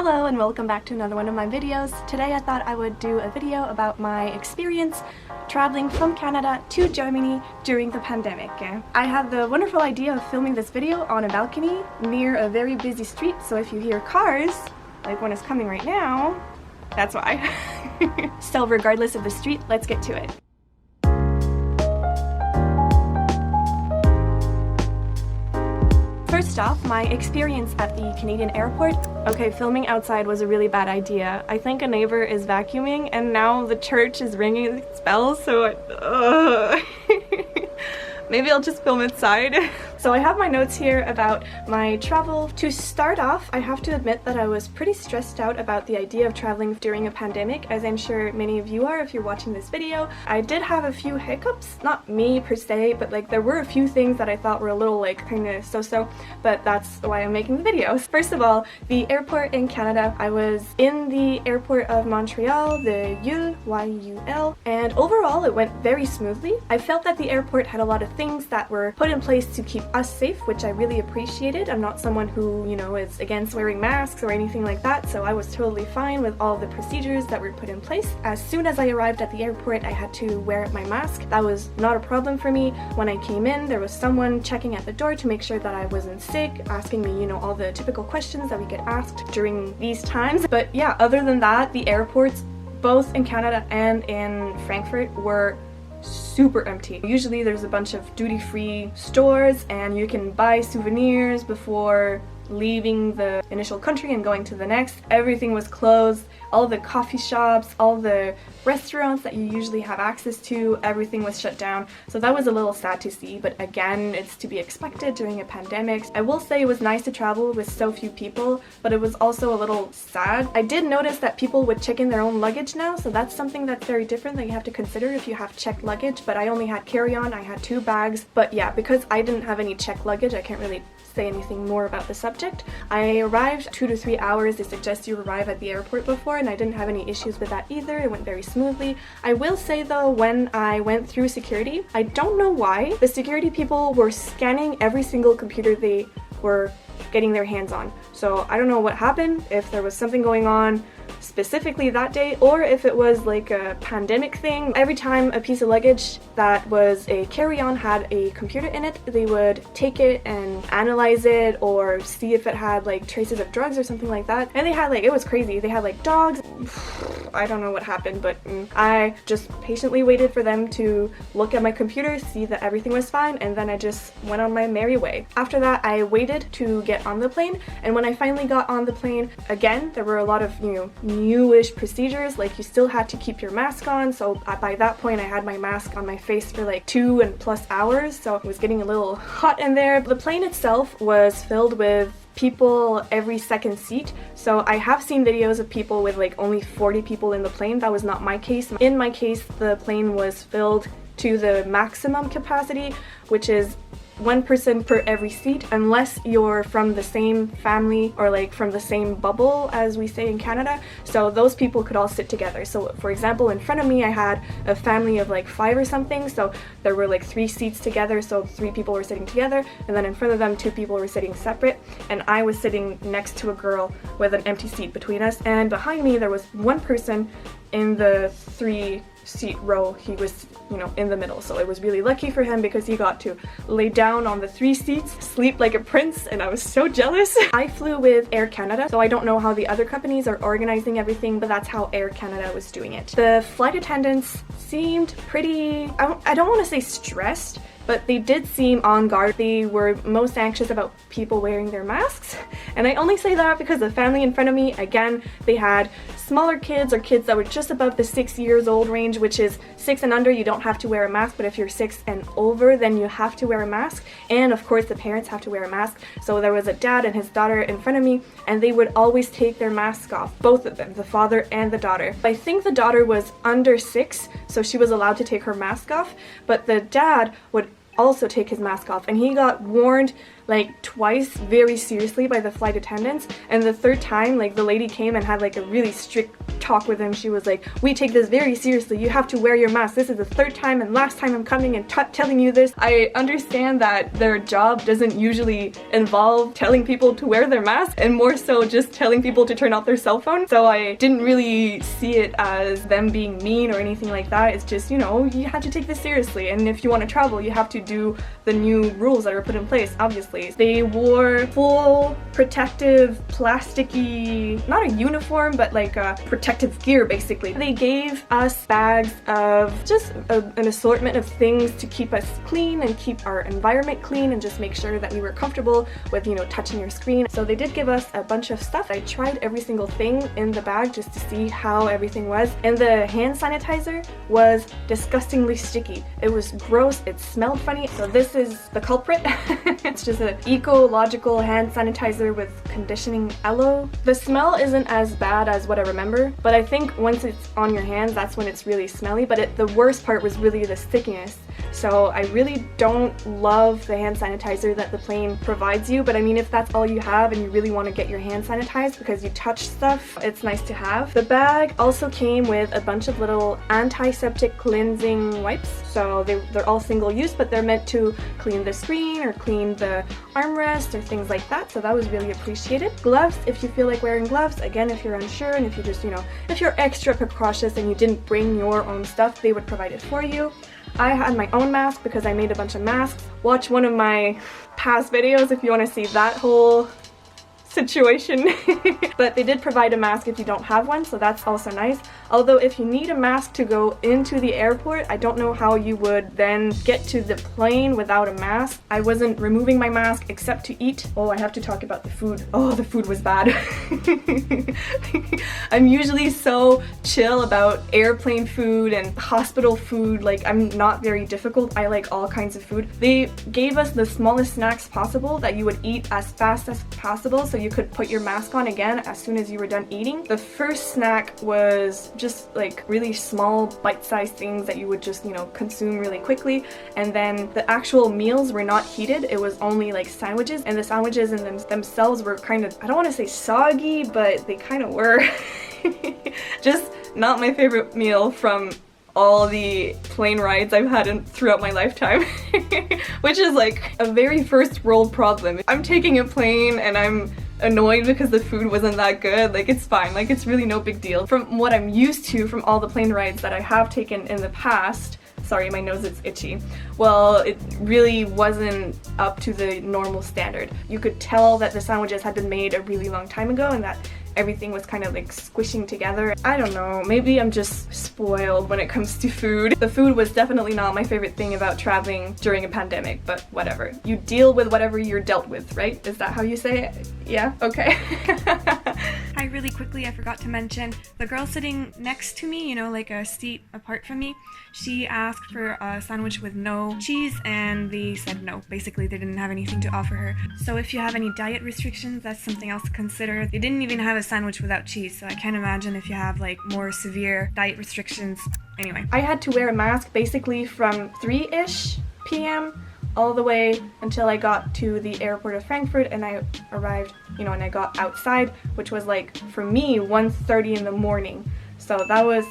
Hello and welcome back to another one of my videos. Today I thought I would do a video about my experience traveling from Canada to Germany during the pandemic. I had the wonderful idea of filming this video on a balcony near a very busy street, so if you hear cars, like one is coming right now, that's why. So regardless of the street, let's get to it. First off, my experience at the Canadian airport. Okay, filming outside was a really bad idea. I think a neighbor is vacuuming and now the church is ringing its bells, so maybe I'll just film inside. So I have my notes here about my travel. To start off, I have to admit that I was pretty stressed out about the idea of traveling during a pandemic, as I'm sure many of you are if you're watching this video. I did have a few hiccups, not me per se, but like there were a few things that I thought were a little like kind of so-so, but that's why I'm making the videos. First of all, the airport in Canada. I was in the airport of Montreal, the YUL, Y-U-L, and overall it went very smoothly. I felt that the airport had a lot of things that were put in place to keep us safe, which I really appreciated. I'm not someone who, you know, is against wearing masks or anything like that, so I was totally fine with all the procedures that were put in place. As soon as I arrived at the airport, I had to wear my mask. That was not a problem for me. When I came in, there was someone checking at the door to make sure that I wasn't sick, asking me, you know, all the typical questions that we get asked during these times. But yeah, other than that, the airports, both in Canada and in Frankfurt, were super empty. Usually there's a bunch of duty-free stores and you can buy souvenirs before leaving the initial country and going to the next. Everything was closed. All the coffee shops, all the restaurants that you usually have access to, everything was shut down. So that was a little sad to see, but again, it's to be expected during a pandemic. I will say it was nice to travel with so few people, but it was also a little sad. I did notice that people would check in their own luggage now, so that's something that's very different that you have to consider if you have checked luggage, but I only had carry-on. I had 2 bags, but yeah, because I didn't have any checked luggage, I can't really say anything more about the subject. I arrived 2 to 3 hours. They suggest you arrive at the airport before, and I didn't have any issues with that either. It went very smoothly. I will say though, when I went through security, I don't know why, the security people were scanning every single computer they were getting their hands on. So I don't know what happened, if there was something going on specifically that day, or if it was like a pandemic thing. Every time a piece of luggage that was a carry-on had a computer in it, they would take it and analyze it or see if it had like traces of drugs or something like that. And they had like, it was crazy, they had like dogs. I don't know what happened, but I just patiently waited for them to look at my computer, see that everything was fine, and then I just went on my merry way. After that, I waited to get on the plane, and when I finally got on the plane, again, there were a lot of, you know, newish procedures, like you still had to keep your mask on. So by that point I had my mask on my face for like 2+ hours, so it was getting a little hot in there. The plane itself was filled with people every second seat, so I have seen videos of people with like only 40 people in the plane. That was not my case. In my case, the plane was filled to the maximum capacity, which is 1 person per every seat, unless you're from the same family or like from the same bubble, as we say in Canada. So those people could all sit together. So for example, in front of me I had a family of like 5 or something, so there were like 3 seats together, so 3 people were sitting together, and then in front of them 2 people were sitting separate, and I was sitting next to a girl with an empty seat between us, and behind me there was 1 person in the 3-seat row. He was, you know, in the middle, so it was really lucky for him because he got to lay down on the 3 seats, sleep like a prince, and I was so jealous. I flew with Air Canada, so I don't know how the other companies are organizing everything, but that's how Air Canada was doing it. The flight attendants seemed pretty, I don't want to say stressed, but they did seem on guard. They were most anxious about people wearing their masks, and I only say that because the family in front of me, again, they had smaller kids or kids that were just above the 6 years old range, which is 6 and under, you don't have to wear a mask, but if you're 6 and over, then you have to wear a mask, and of course the parents have to wear a mask. So there was a dad and his daughter in front of me, and they would always take their masks off, both of them, the father and the daughter. I think the daughter was under 6, so she was allowed to take her mask off, but the dad would also take his mask off, and he got warned like twice very seriously by the flight attendants, and the 3rd time like the lady came and had like a really strict talk with him. She was like, we take this very seriously. You have to wear your mask. This is the third time and last time I'm coming and telling you this. I understand that their job doesn't usually involve telling people to wear their mask, and more so just telling people to turn off their cell phone. So I didn't really see it as them being mean or anything like that. It's just, you know, you have to take this seriously, and if you want to travel, you have to do the new rules that are put in place, obviously. They wore full protective plasticky, not a uniform, but like a protective gear basically. They gave us bags of just an assortment of things to keep us clean and keep our environment clean and just make sure that we were comfortable with, you know, touching your screen. So they did give us a bunch of stuff. I tried every single thing in the bag just to see how everything was, and the hand sanitizer was disgustingly sticky. It was gross, it smelled funny, so this is the culprit. It's just an ecological hand sanitizer with conditioning aloe. The smell isn't as bad as what I remember, but I think once it's on your hands, that's when it's really smelly, but the worst part was really the stickiness. So I really don't love the hand sanitizer that the plane provides you, but I mean, if that's all you have and you really want to get your hand sanitized because you touch stuff, it's nice to have. The bag also came with a bunch of little antiseptic cleansing wipes. So they're all single use, but they're meant to clean the screen or clean the armrest or things like that. So that was really appreciated. Gloves, if you feel like wearing gloves, again, if you're unsure and if you just, you know, if you're extra precautious and you didn't bring your own stuff, they would provide it for you. I had my own mask because I made a bunch of masks. Watch one of my past videos if you want to see that whole situation. But they did provide a mask if you don't have one, so that's also nice. Although if you need a mask to go into the airport, I don't know how you would then get to the plane without a mask. I wasn't removing my mask except to eat. Oh, I have to talk about the food. Oh, the food was bad. I'm usually so chill about airplane food and hospital food. Like, I'm not very difficult. I like all kinds of food. They gave us the smallest snacks possible that you would eat as fast as possible, so you could put your mask on again as soon as you were done eating. The first snack was just like really small bite-sized things that you would just, you know, consume really quickly, and then the actual meals were not heated. It was only like sandwiches, and the sandwiches in themselves were kind of, I don't want to say soggy, but they kind of were. Just not my favorite meal from all the plane rides I've had throughout my lifetime. Which is like a very first world problem. I'm taking a plane and I'm annoyed because the food wasn't that good. Like, it's fine, like it's really no big deal. From what I'm used to from all the plane rides that I have taken in the past, sorry, my nose is itchy. Well, it really wasn't up to the normal standard. You could tell that the sandwiches had been made a really long time ago and that everything was kind of like squishing together. I don't know, maybe I'm just spoiled when it comes to food. The food was definitely not my favorite thing about traveling during a pandemic, but whatever. You deal with whatever you're dealt with, right? Is that how you say it? Yeah? Okay. Hi, really quickly, I forgot to mention, the girl sitting next to me, you know, like a seat apart from me, she asked for a sandwich with no cheese, and they said no. Basically, they didn't have anything to offer her. So if you have any diet restrictions, that's something else to consider. They didn't even have a sandwich without cheese, so I can't imagine if you have like more severe diet restrictions. Anyway. I had to wear a mask basically from 3-ish p.m. all the way until I got to the airport of Frankfurt, and I arrived, you know, and I got outside, which was like, for me, 1:30 in the morning. So that was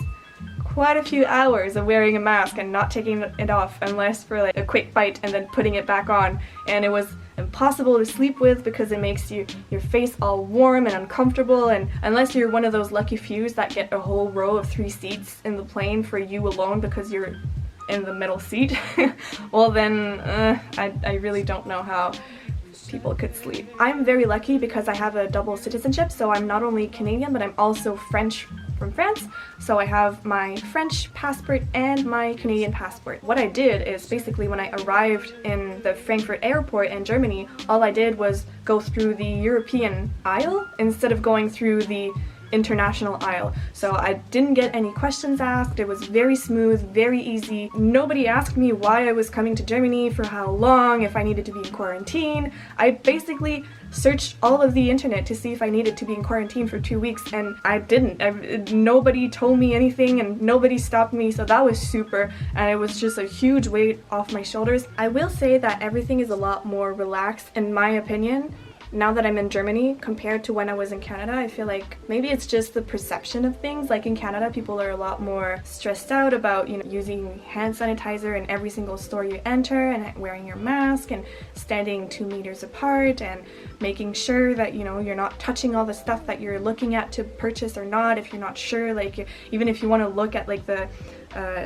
quite a few hours of wearing a mask and not taking it off unless for like a quick bite and then putting it back on. And it was impossible to sleep with because it makes your face all warm and uncomfortable, and unless you're one of those lucky fews that get a whole row of 3 seats in the plane for you alone because you're in the middle seat, well then I really don't know how people could sleep. I'm very lucky because I have a double citizenship, so I'm not only Canadian but I'm also French from France, so I have my French passport and my Canadian passport. What I did is basically when I arrived in the Frankfurt airport in Germany, all I did was go through the European aisle instead of going through the international aisle. So I didn't get any questions asked. It was very smooth, very easy. Nobody asked me why I was coming to Germany, for how long, if I needed to be in quarantine. I basically searched all of the internet to see if I needed to be in quarantine for 2 weeks, and I didn't. Nobody told me anything and nobody stopped me, so that was super, and it was just a huge weight off my shoulders. I will say that everything is a lot more relaxed, in my opinion, now that I'm in Germany compared to when I was in Canada, I feel like maybe it's just the perception of things. Like in Canada, people are a lot more stressed out about, you know, using hand sanitizer in every single store you enter and wearing your mask and standing 2 meters apart and making sure that, you know, you're not touching all the stuff that you're looking at to purchase or not if you're not sure. Like even if you want to look at like the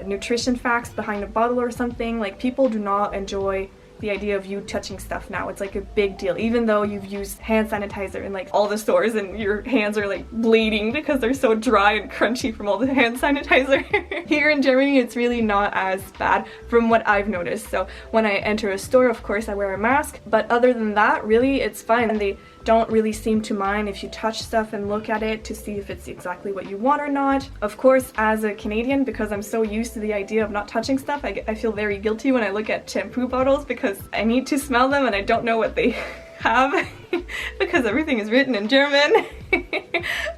nutrition facts behind a bottle or something, like people do not enjoy the idea of you touching stuff now. It's like a big deal, even though you've used hand sanitizer in like all the stores and your hands are like bleeding because they're so dry and crunchy from all the hand sanitizer. Here in Germany, it's really not as bad from what I've noticed. So when I enter a store, of course I wear a mask, but other than that, really it's fine. And they don't really seem to mind if you touch stuff and look at it to see if it's exactly what you want or not. Of course, as a Canadian, because I'm so used to the idea of not touching stuff, I feel very guilty when I look at shampoo bottles because I need to smell them and I don't know what they have because everything is written in German.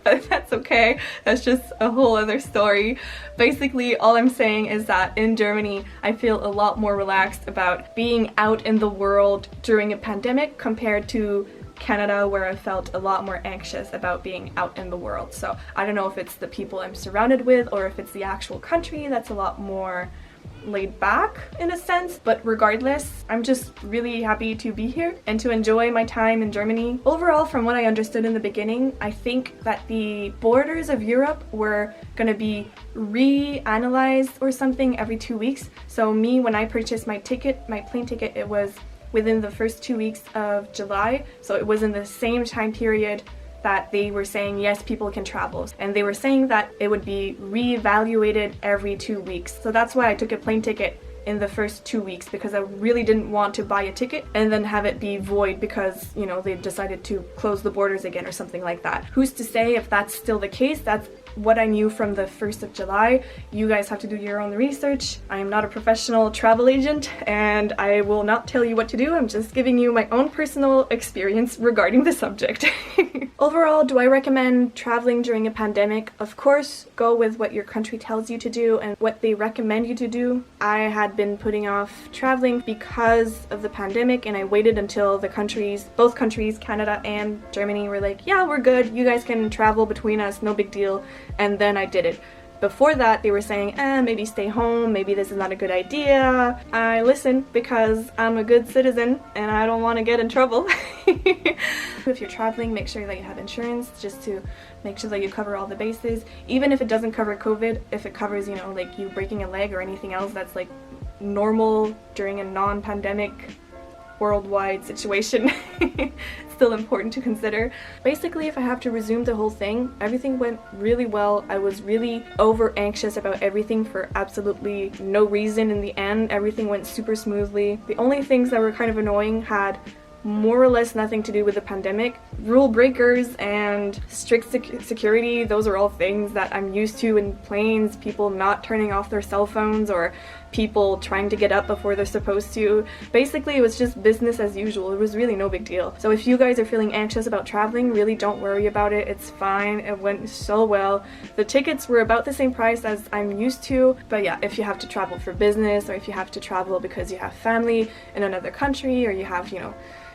But that's okay, that's just a whole other story. Basically, all I'm saying is that in Germany, I feel a lot more relaxed about being out in the world during a pandemic compared to Canada, where I felt a lot more anxious about being out in the world. So I don't know if it's the people I'm surrounded with or if it's the actual country that's a lot more laid back in a sense, but regardless, I'm just really happy to be here and to enjoy my time in Germany. Overall, from what I understood in the beginning, I think that the borders of Europe were gonna be reanalyzed or something every 2 weeks. So me, when I purchased my ticket, my plane ticket, it was within the first 2 weeks of July, so it was in the same time period that they were saying yes, people can travel, and they were saying that it would be reevaluated every 2 weeks. So that's why I took a plane ticket in the first 2 weeks, because I really didn't want to buy a ticket and then have it be void because, you know, they decided to close the borders again or something like that. Who's to say if that's still the case? That's what I knew from the 1st of July. You guys have to do your own research. I am not a professional travel agent and I will not tell you what to do. I'm just giving you my own personal experience regarding the subject. Overall, do I recommend traveling during a pandemic? Of course, go with what your country tells you to do and what they recommend you to do. I had been putting off traveling because of the pandemic and I waited until the countries, both countries, Canada and Germany, were like, yeah, we're good. You guys can travel between us, no big deal. And then I did it. Before that, they were saying, maybe stay home, maybe this is not a good idea. I listened because I'm a good citizen and I don't want to get in trouble. If you're traveling, make sure that you have insurance just to make sure that you cover all the bases. Even if it doesn't cover COVID, if it covers, you know, like you breaking a leg or anything else that's like normal during a non-pandemic worldwide situation, still important to consider. Basically, if I have to resume the whole thing, everything went really well. I was really over anxious about everything for absolutely no reason. In the end, everything went super smoothly. The only things that were kind of annoying had more or less nothing to do with the pandemic. Rule breakers and strict security, those are all things that I'm used to in planes. People not turning off their cell phones or people trying to get up before they're supposed to. Basically, it was just business as usual. It was really no big deal. So if you guys are feeling anxious about traveling, really don't worry about it. It's fine. It went so well. The tickets were about the same price as I'm used to. But yeah, if you have to travel for business or if you have to travel because you have family in another country or you have, you know,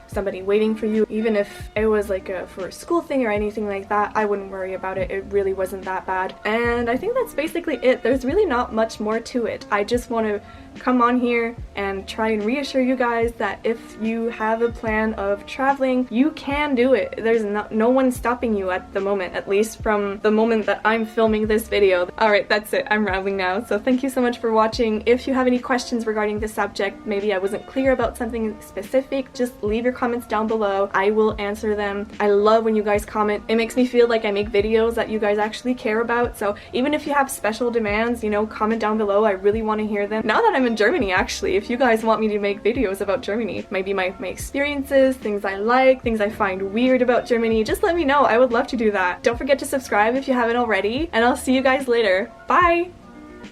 somebody waiting for you, even if it was like for a school thing or anything like that, I wouldn't worry about it. It really wasn't that bad. And I think that's basically it. There's really not much more to it. I just want to come on here and try and reassure you guys that if you have a plan of traveling, you can do it. There's no one stopping you at the moment, at least from the moment that I'm filming this video. Alright, that's it. I'm rambling now. So thank you so much for watching. If you have any questions regarding this subject, maybe I wasn't clear about something specific, just leave your comments down below. I will answer them. I love when you guys comment. It makes me feel like I make videos that you guys actually care about. So even if you have special demands, you know, comment down below. I really want to hear them. Now that I'm in Germany, actually, if you guys want me to make videos about Germany, maybe my experiences, things I like, things I find weird about Germany, just let me know. I would love to do that. Don't forget to subscribe if you haven't already, and I'll see you guys later. Bye!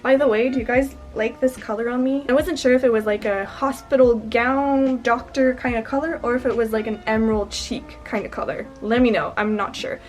By the way, do you guys like this color on me? I wasn't sure if it was like a hospital gown, doctor kind of color, or if it was like an emerald cheek kind of color. Let me know. I'm not sure.